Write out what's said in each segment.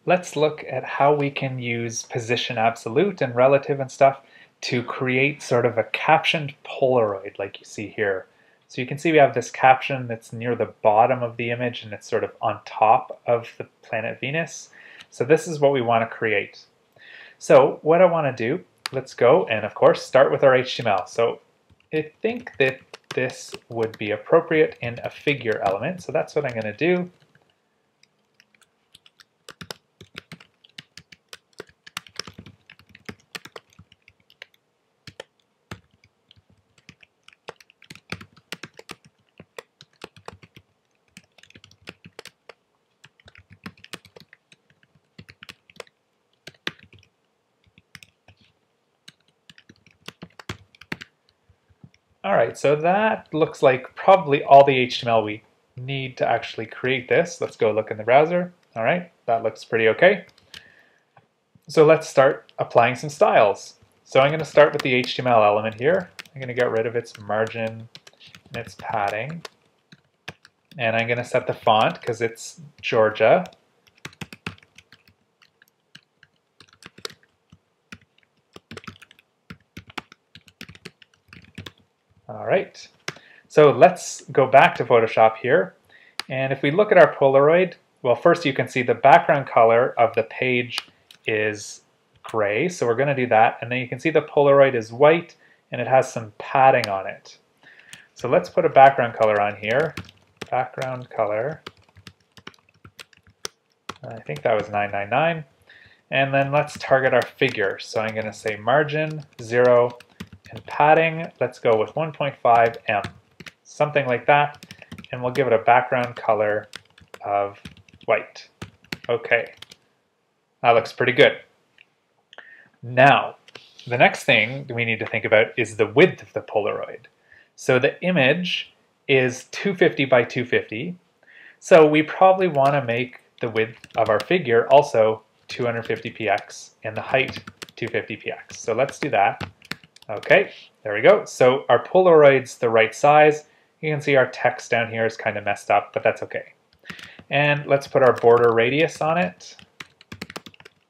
let's look at how we can use position absolute and relative and stuff to create sort of a captioned polaroid like you see here. So you can see we have this caption that's near the bottom of the image and it's sort of on top of the planet Venus. So this is what we want to create. So what I want to do, let's go and of course start with our HTML. So I think that this would be appropriate in a figure element. So that's what I'm going to do. All right, so that looks like probably all the HTML we need to actually create this. Let's go look in the browser. All right, that looks pretty okay. So let's start applying some styles. So I'm going to start with the HTML element here. I'm going to get rid of its margin and its padding. And I'm going to set the font because it's Georgia. All right, so let's go back to Photoshop here. And if we look at our Polaroid, well, first you can see the background color of the page is gray, so we're going to do that. And then you can see the Polaroid is white and it has some padding on it. So let's put a background color on here. Background color. I think that was 999. And then let's target our figure. So I'm going to say margin 0. And padding, let's go with 1.5 em, something like that, and we'll give it a background color of white. Okay, that looks pretty good. Now, the next thing we need to think about is the width of the Polaroid. So the image is 250 by 250, so we probably want to make the width of our figure also 250px and the height 250px. So let's do that. Okay, there we go. So our Polaroid's the right size. You can see our text down here is kind of messed up, but that's okay. And let's put our border radius on it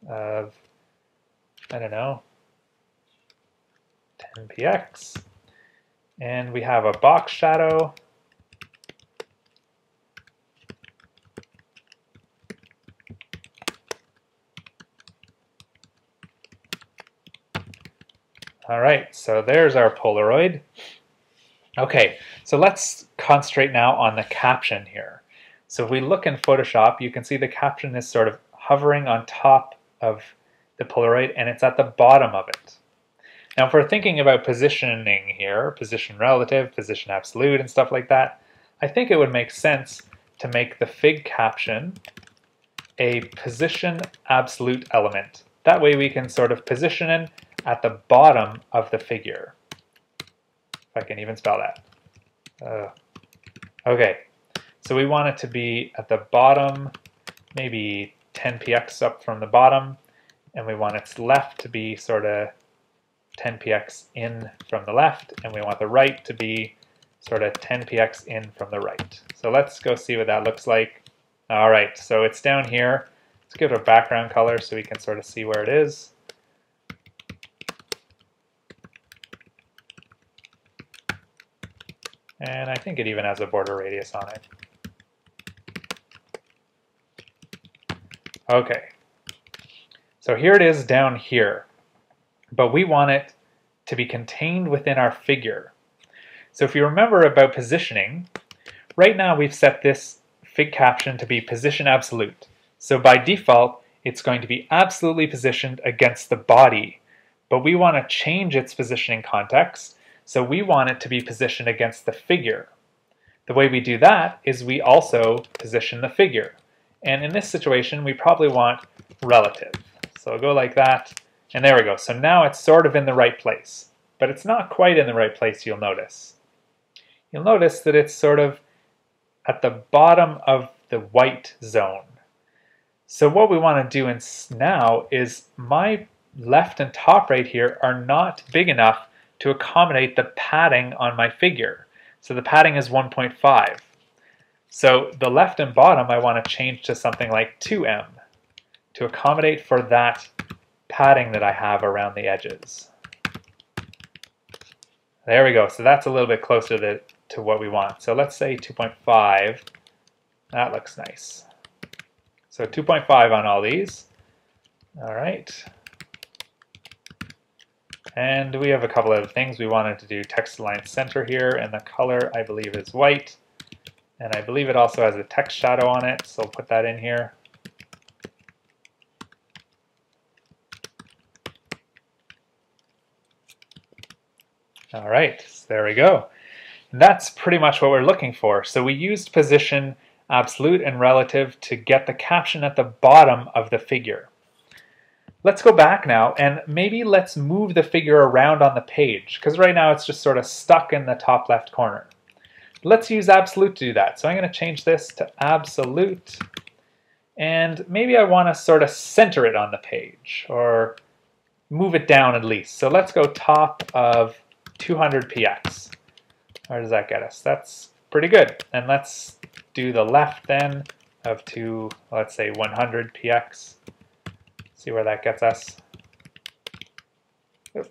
of, I don't know, 10px. And we have a box shadow. All right, so there's our Polaroid. Okay, so let's concentrate now on the caption here. So if we look in Photoshop, you can see the caption is sort of hovering on top of the Polaroid and it's at the bottom of it. Now if we're thinking about positioning here, position relative, position absolute and stuff like that, I think it would make sense to make the fig caption a position absolute element. That way we can sort of position it at the bottom of the figure. If I can even spell that. Okay, so we want it to be at the bottom, maybe 10px up from the bottom, and we want its left to be sort of 10px in from the left, and we want the right to be sort of 10px in from the right. So let's go see what that looks like. All right, so it's down here. Let's give it a background color so we can sort of see where it is. And I think it even has a border radius on it. Okay, so here it is down here, but we want it to be contained within our figure. So if you remember about positioning, right now we've set this fig caption to be position absolute. So by default, it's going to be absolutely positioned against the body, but we want to change its positioning context. So we want it to be positioned against the figure. The way we do that is we also position the figure. And in this situation, we probably want relative. So I'll go like that, and there we go. So now it's sort of in the right place, but it's not quite in the right place, you'll notice. You'll notice that it's sort of at the bottom of the white zone. So what we want to do now is my left and top right here are not big enough to accommodate the padding on my figure. So the padding is 1.5. So the left and bottom I want to change to something like 2em. to accommodate for that padding that I have around the edges. There we go. So that's a little bit closer to what we want. So let's say 2.5. That looks nice. So 2.5 on all these. All right. And we have a couple other things. We wanted to do text align center here, and the color I believe is white. And I believe it also has a text shadow on it, so I'll put that in here. All right, so there we go. And that's pretty much what we're looking for. So we used position, absolute, and relative to get the caption at the bottom of the figure. Let's go back now and maybe let's move the figure around on the page, because right now it's just sort of stuck in the top left corner. Let's use absolute to do that. So I'm going to change this to absolute, and maybe I want to sort of center it on the page or move it down at least. So let's go top of 200 px. Where does that get us? That's pretty good. And let's do the left then of let's say 100 px. See where that gets us. All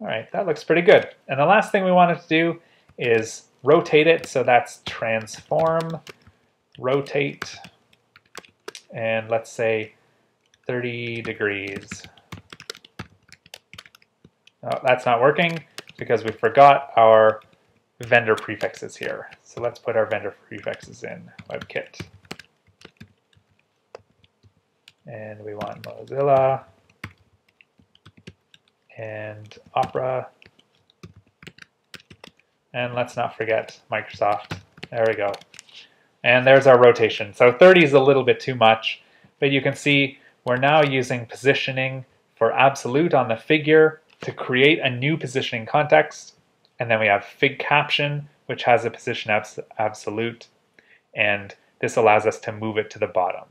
right, that looks pretty good. And the last thing we wanted to do is rotate it. So that's transform, rotate, and let's say 30 degrees. Oh, that's not working because we forgot our vendor prefixes here. So let's put our vendor prefixes in WebKit. And we want Mozilla and Opera. And let's not forget Microsoft. There we go. And there's our rotation. So 30 is a little bit too much, but you can see we're now using positioning for absolute on the figure to create a new positioning context. And then we have fig caption, which has a position absolute. And this allows us to move it to the bottom.